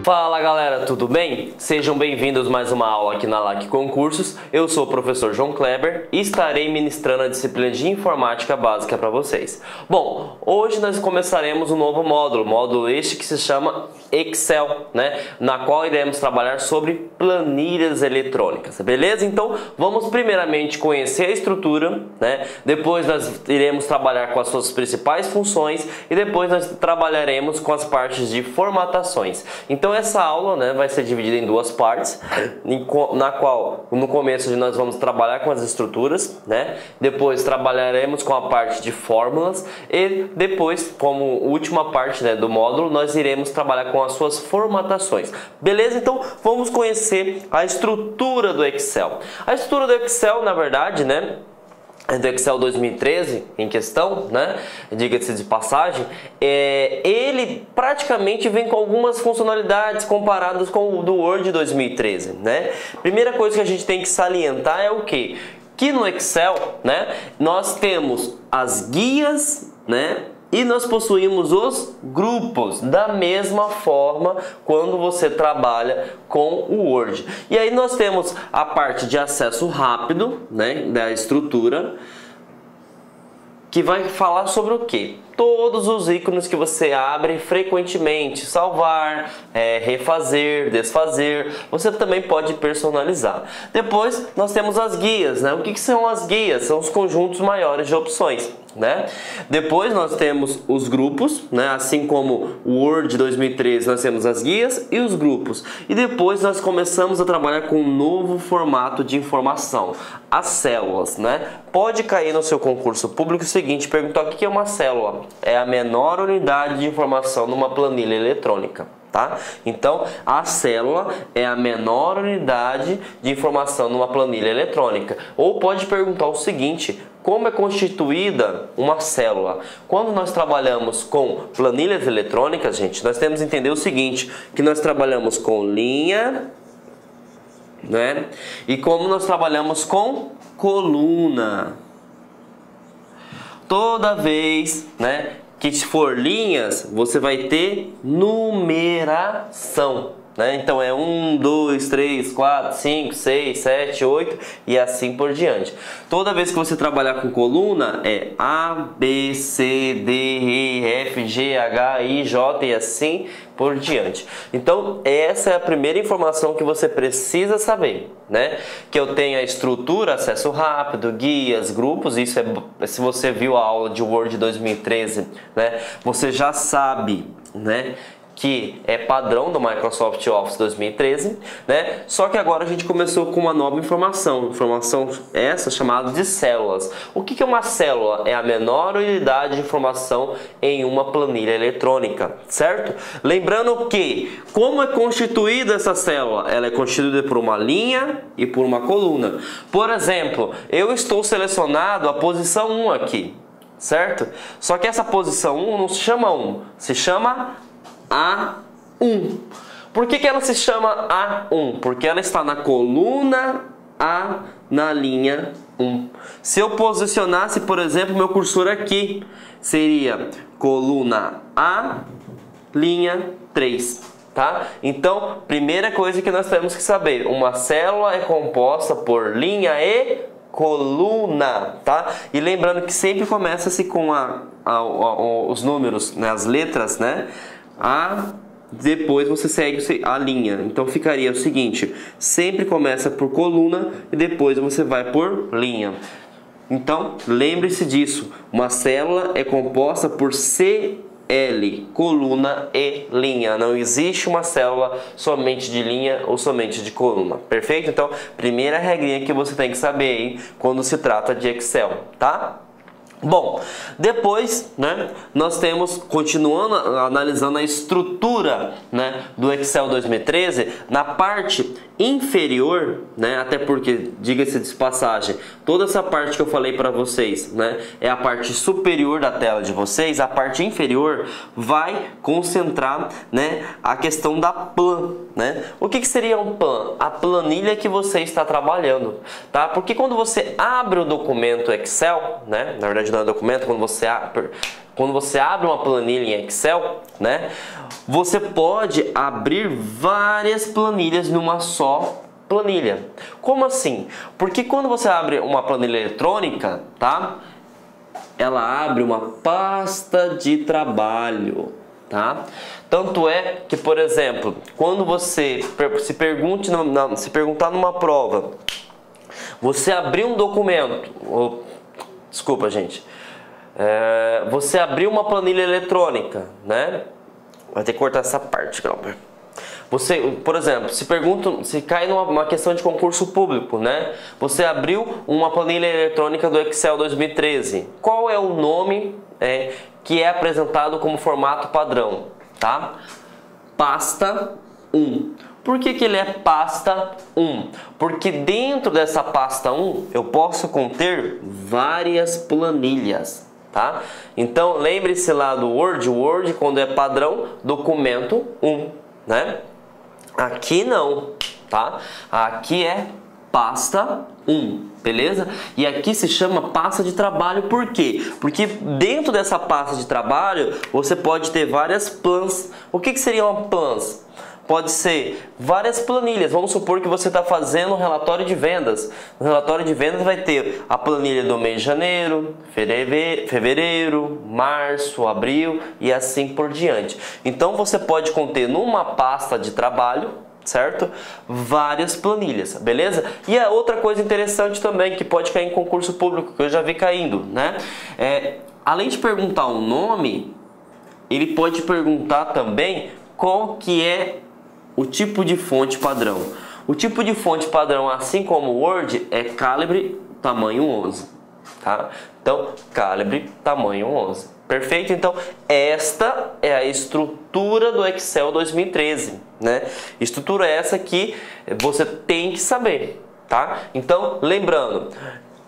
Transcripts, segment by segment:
Fala galera, tudo bem? Sejam bem-vindos a mais uma aula aqui na LAC Concursos. Eu sou o professor João Kleber e estarei ministrando a disciplina de Informática Básica para vocês. Bom, hoje nós começaremos um novo módulo este que se chama Excel, na qual iremos trabalhar sobre planilhas eletrônicas, beleza? Então vamos primeiramente conhecer a estrutura, depois nós iremos trabalhar com as suas principais funções e depois nós trabalharemos com as partes de formatações. Então essa aula vai ser dividida em duas partes, na qual no começo nós vamos trabalhar com as estruturas, depois trabalharemos com a parte de fórmulas e depois, como última parte do módulo, nós iremos trabalhar com as suas formatações. Beleza? Então vamos conhecer a estrutura do Excel. A estrutura do Excel, na verdade, do Excel 2013 em questão, diga-se de passagem, ele praticamente vem com algumas funcionalidades comparadas com o do Word 2013, Primeira coisa que a gente tem que salientar é o quê? Que no Excel, nós temos as guias, e nós possuímos os grupos, da mesma forma quando você trabalha com o Word. E aí nós temos a parte de acesso rápido, da estrutura, que vai falar sobre o quê? Todos os ícones que você abre frequentemente, salvar, refazer, desfazer, você também pode personalizar. Depois nós temos as guias, O que são as guias? São os conjuntos maiores de opções, Depois nós temos os grupos, assim como o Word 2013 nós temos as guias e os grupos. E depois nós começamos a trabalhar com um novo formato de informação, as células, Pode cair no seu concurso público o seguinte, perguntar o que é uma célula. É a menor unidade de informação numa planilha eletrônica, Então, a célula é a menor unidade de informação numa planilha eletrônica. Ou pode perguntar o seguinte, como é constituída uma célula? Quando nós trabalhamos com planilhas eletrônicas, gente, nós temos que entender o seguinte, que nós trabalhamos com linha, e como nós trabalhamos com coluna. Toda vez, que for linhas, você vai ter numeração, Então é 1, 2, 3, 4, 5, 6, 7, 8 e assim por diante. Toda vez que você trabalhar com coluna é A, B, C, D, E, F, G, H, I, J e assim por diante. Então essa é a primeira informação que você precisa saber, Que eu tenho a estrutura, acesso rápido, guias, grupos. Isso se você viu a aula de Word 2013, você já sabe, que é padrão do Microsoft Office 2013, Só que agora a gente começou com uma nova informação essa chamada de células. O que é uma célula? É a menor unidade de informação em uma planilha eletrônica, certo? Lembrando que, como é constituída essa célula? Ela é constituída por uma linha e por uma coluna. Por exemplo, eu estou selecionado a posição 1 aqui, certo? Só que essa posição 1 não se chama 1, se chama A1. Por que ela se chama A1? Porque ela está na coluna A na linha 1. Se eu posicionasse, por exemplo, meu cursor aqui, seria coluna A, linha 3. Então, primeira coisa que nós temos que saber, uma célula é composta por linha e coluna, E lembrando que sempre começa-se com os números, as letras, depois você segue a linha. Então ficaria o seguinte, sempre começa por coluna e depois você vai por linha. Então lembre-se disso, uma célula é composta por CL, coluna e linha. Não existe uma célula somente de linha ou somente de coluna, perfeito? Então primeira regrinha que você tem que saber aí quando se trata de Excel, Bom, depois, nós temos, continuando analisando a estrutura, do Excel 2013, na parte inferior, até porque, diga-se de passagem, toda essa parte que eu falei para vocês, é a parte superior da tela de vocês. A parte inferior vai concentrar, a questão da plan, O que seria um plan? A planilha que você está trabalhando, Porque quando você abre o documento Excel, na verdade Word, não é documento, quando você abre uma planilha em Excel, né, você pode abrir várias planilhas numa só planilha. Como assim? Porque quando você abre uma planilha eletrônica, tá? Ela abre uma pasta de trabalho, tá? Tanto é que, por exemplo, quando você se perguntar numa prova, você abrir um documento, desculpa, gente, você abriu uma planilha eletrônica, né? Vai ter que cortar essa parte, Glauber. Você, por exemplo, se cai numa questão de concurso público, né? Você abriu uma planilha eletrônica do Excel 2013. Qual é o nome que é apresentado como formato padrão, tá? Pasta 1. Por que ele é pasta 1? Porque dentro dessa pasta 1 eu posso conter várias planilhas, tá? Então lembre-se lá do Word quando é padrão, documento 1, né? Aqui não, tá? Aqui é pasta 1, beleza? E aqui se chama pasta de trabalho, por quê? Porque dentro dessa pasta de trabalho você pode ter várias plans. O que seria uma plans? Pode ser várias planilhas. Vamos supor que você está fazendo um relatório de vendas. No relatório de vendas vai ter a planilha do mês de janeiro, fevereiro, março, abril e assim por diante. Então você pode conter numa pasta de trabalho, certo? Várias planilhas, beleza? E a outra coisa interessante também que pode cair em concurso público, que eu já vi caindo, né? Além de perguntar o nome, ele pode perguntar também qual que é o tipo de fonte padrão. O tipo de fonte padrão, assim como o Word, é calibre tamanho 11, tá? Então, calibre tamanho 11. Perfeito? Então, esta é a estrutura do Excel 2013, né? Estrutura essa que você tem que saber, tá? Então, lembrando,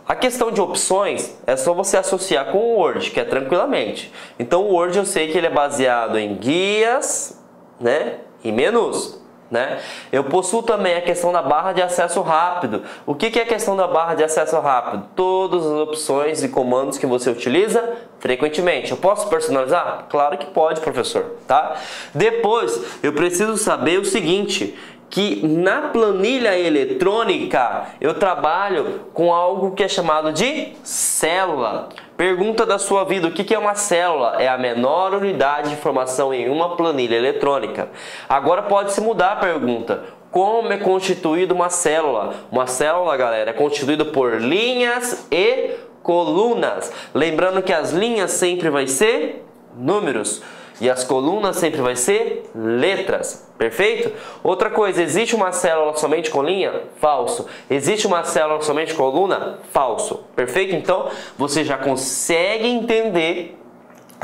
a questão de opções é só você associar com o Word, que é tranquilamente. Então, o Word eu sei que ele é baseado em guias, né, e menus, né? Eu possuo também a questão da barra de acesso rápido. O que é a questão da barra de acesso rápido? Todas as opções e comandos que você utiliza frequentemente. Eu posso personalizar? Claro que pode, professor, tá? Depois, eu preciso saber o seguinte, que na planilha eletrônica eu trabalho com algo que é chamado de célula. Pergunta da sua vida, o que é uma célula? É a menor unidade de informação em uma planilha eletrônica. Agora pode-se mudar a pergunta. Como é constituída uma célula? Uma célula, galera, é constituída por linhas e colunas. Lembrando que as linhas sempre vai ser números e as colunas sempre vai ser letras. Perfeito? Outra coisa, existe uma célula somente com linha? Falso. Existe uma célula somente com coluna? Falso. Perfeito? Então, você já consegue entender,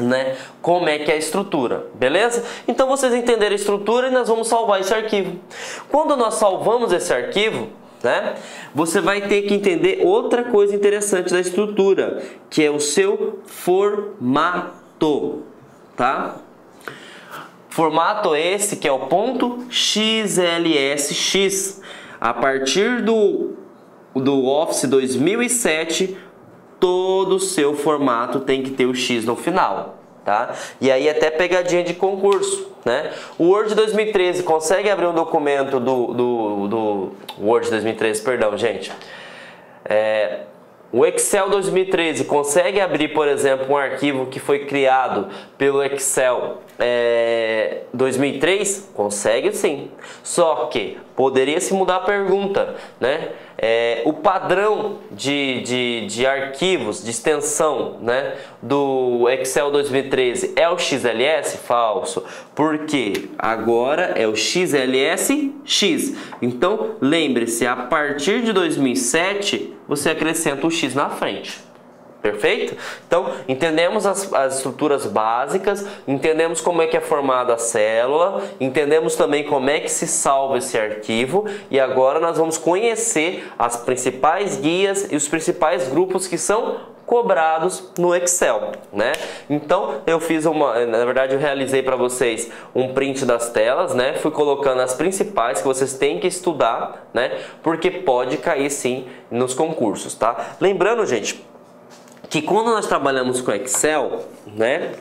né, como é que é a estrutura, beleza? Então, vocês entenderam a estrutura e nós vamos salvar esse arquivo. Quando nós salvamos esse arquivo, né, você vai ter que entender outra coisa interessante da estrutura, que é o seu formato, tá? Formato esse que é o ponto XLSX. A partir do Office 2007, todo o seu formato tem que ter o X no final, tá? E aí até pegadinha de concurso, né? O Word 2013 consegue abrir um documento do Word 2013, perdão, gente. O Excel 2013 consegue abrir, por exemplo, um arquivo que foi criado pelo Excel 2003? Consegue sim. Só que poderia se mudar a pergunta, né? O padrão de arquivos, de extensão, né, do Excel 2013 é o XLS? Falso. Por quê? Agora é o XLSX. Então, lembre-se, a partir de 2007, você acrescenta o X na frente. Perfeito? Então, entendemos as estruturas básicas, entendemos como é que é formada a célula, entendemos também como é que se salva esse arquivo e agora nós vamos conhecer as principais guias e os principais grupos que são cobrados no Excel, né? Então, na verdade eu realizei para vocês um print das telas, né? Fui colocando as principais que vocês têm que estudar, né? Porque pode cair sim nos concursos, tá? Lembrando, gente, que quando nós trabalhamos com Excel, né,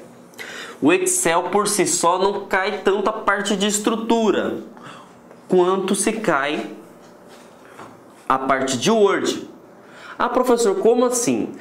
o Excel por si só não cai tanto a parte de estrutura quanto se cai a parte de Word. Ah, professor, como assim?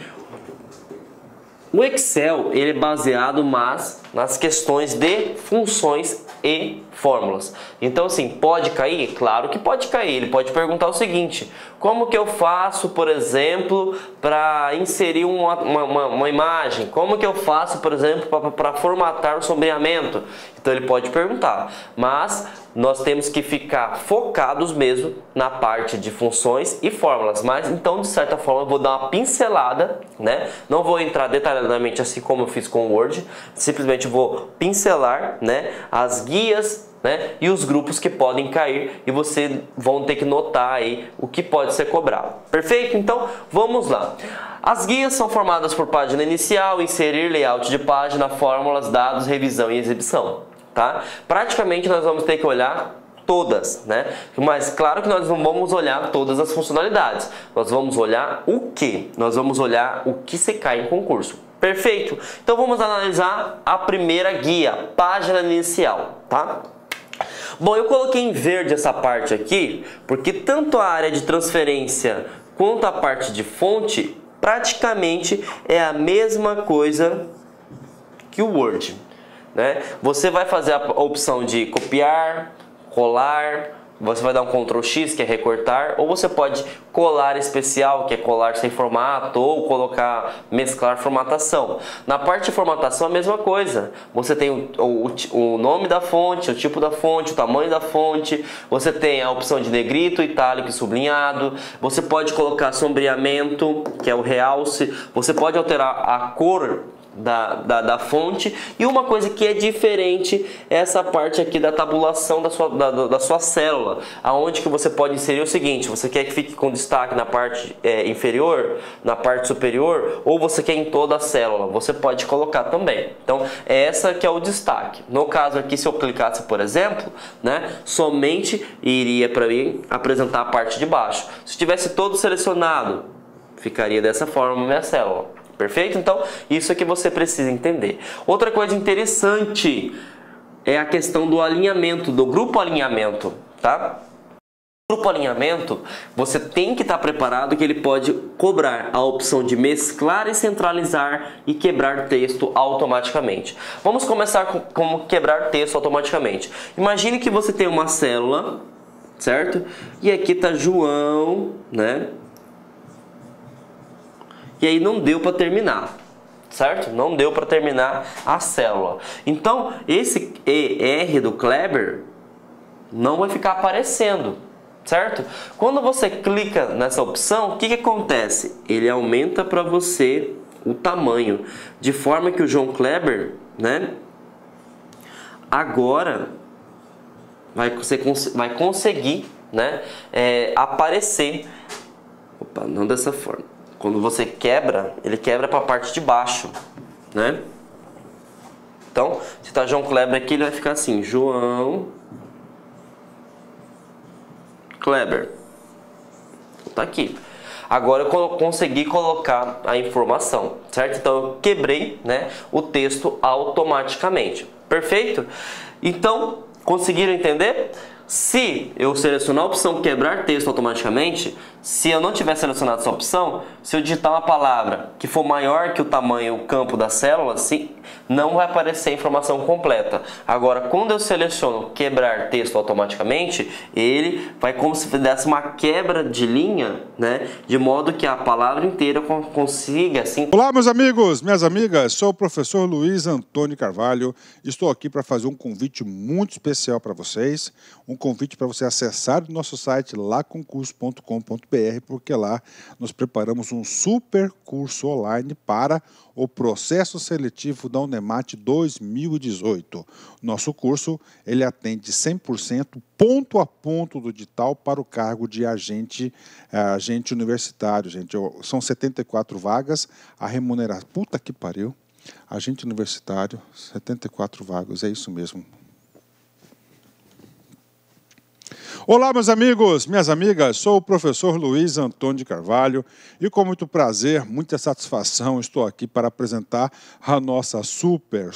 O Excel ele é baseado nas questões de funções e fórmulas. Então, assim, pode cair? Claro que pode cair. Ele pode perguntar o seguinte: como que eu faço, por exemplo, para inserir uma imagem? Como que eu faço, por exemplo, para formatar o sombreamento? Então, ele pode perguntar. Mas nós temos que ficar focados mesmo na parte de funções e fórmulas. Mas, então, de certa forma, eu vou dar uma pincelada, né? Não vou entrar detalhadamente assim como eu fiz com o Word. Simplesmente vou pincelar, né, as guias, né, e os grupos que podem cair, e vocês vão ter que notar aí o que pode ser cobrado. Perfeito? Então, vamos lá. As guias são formadas por página inicial, inserir, layout de página, fórmulas, dados, revisão e exibição. Tá? Praticamente nós vamos ter que olhar todas, né? Mas claro que nós não vamos olhar todas as funcionalidades. Nós vamos olhar o que? Nós vamos olhar o que se cai em concurso. Perfeito? Então vamos analisar a primeira guia, página inicial, tá? Bom, eu coloquei em verde essa parte aqui, porque tanto a área de transferência quanto a parte de fonte praticamente é a mesma coisa que o Word, né? Você vai fazer a opção de copiar, colar, você vai dar um Ctrl X, que é recortar, ou você pode colar especial, que é colar sem formato, ou colocar, mesclar formatação. Na parte de formatação a mesma coisa, você tem o nome da fonte, o tipo da fonte, o tamanho da fonte, você tem a opção de negrito, itálico e sublinhado, você pode colocar sombreamento, que é o realce, você pode alterar a cor da fonte, e uma coisa que é diferente é essa parte aqui da tabulação da sua célula, aonde que você pode inserir o seguinte: você quer que fique com destaque na parte inferior, na parte superior, ou você quer em toda a célula, você pode colocar também. Então essa que é o destaque. No caso aqui, se eu clicasse, por exemplo, né, somente iria para mim apresentar a parte de baixo. Se tivesse todo selecionado, ficaria dessa forma a minha célula. Perfeito? Então, isso é que você precisa entender. Outra coisa interessante é a questão do alinhamento, do grupo alinhamento, tá? O grupo alinhamento, você tem que estar preparado que ele pode cobrar a opção de mesclar e centralizar e quebrar texto automaticamente. Vamos começar com como quebrar texto automaticamente. Imagine que você tem uma célula, certo? E aqui está João, né? E aí não deu para terminar, certo? Não deu para terminar a célula. Então, esse ER do Kleber não vai ficar aparecendo, certo? Quando você clica nessa opção, o que acontece? Ele aumenta para você o tamanho, de forma que o João Kleber, né, agora você vai conseguir, né, aparecer. Opa, não dessa forma. Quando você quebra, ele quebra para a parte de baixo, né? Então, se tá João Kleber aqui, ele vai ficar assim: João Kleber. Tá aqui. Agora eu consegui colocar a informação, certo? Então eu quebrei, né, o texto automaticamente. Perfeito? Então, conseguiram entender? Se eu selecionar a opção quebrar texto automaticamente, se eu não tiver selecionado essa opção, se eu digitar uma palavra que for maior que o tamanho, o campo da célula, não vai aparecer a informação completa. Agora, quando eu seleciono quebrar texto automaticamente, ele vai como se fizesse uma quebra de linha, né? De modo que a palavra inteira consiga assim. Olá, meus amigos, minhas amigas, sou o professor Luiz Antônio Carvalho. Estou aqui para fazer um convite muito especial para vocês, um convite para você acessar o nosso site laconcurso.com.br, porque lá nós preparamos um super curso online para o processo seletivo da Unemat 2018. Nosso curso, ele atende 100% ponto a ponto do edital para o cargo de agente universitário, gente. São 74 vagas, a remuneração... Puta que pariu! Agente universitário, 74 vagas, é isso mesmo. Olá, meus amigos, minhas amigas, sou o professor Luiz Antônio de Carvalho e com muito prazer, muita satisfação, estou aqui para apresentar a nossa super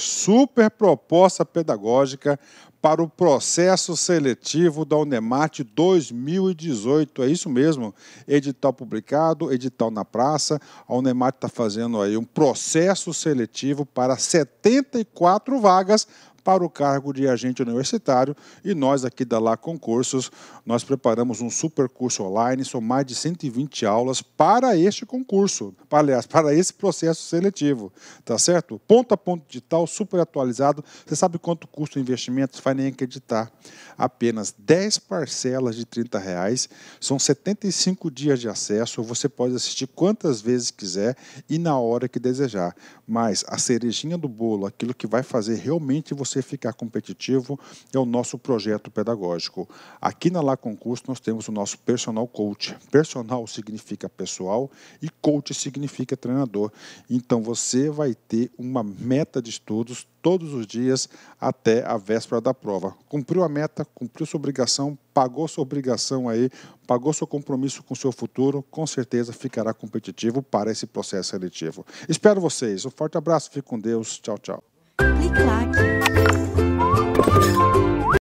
proposta pedagógica para o processo seletivo da UNEMAT 2018. É isso mesmo, edital publicado, edital na praça. A UNEMAT está fazendo aí um processo seletivo para 74 vagas para o cargo de agente universitário, e nós aqui da Lá Concursos, nós preparamos um super curso online, são mais de 120 aulas para este concurso, aliás, para esse processo seletivo, tá certo? Ponto a ponto digital, super atualizado. Você sabe quanto custa o investimento? Não vai nem acreditar. Apenas 10 parcelas de R$30, são 75 dias de acesso, você pode assistir quantas vezes quiser e na hora que desejar. Mas a cerejinha do bolo, aquilo que vai fazer realmente você ficar competitivo, é o nosso projeto pedagógico. Aqui na Lá Concurso nós temos o nosso personal coach. Personal significa pessoal e coach significa treinador. Então você vai ter uma meta de estudos todos os dias até a véspera da prova. Cumpriu a meta, cumpriu sua obrigação, pagou sua obrigação aí, pagou seu compromisso com o seu futuro, com certeza ficará competitivo para esse processo seletivo. Espero vocês. Um forte abraço, fique com Deus. Tchau, tchau. Clique lá.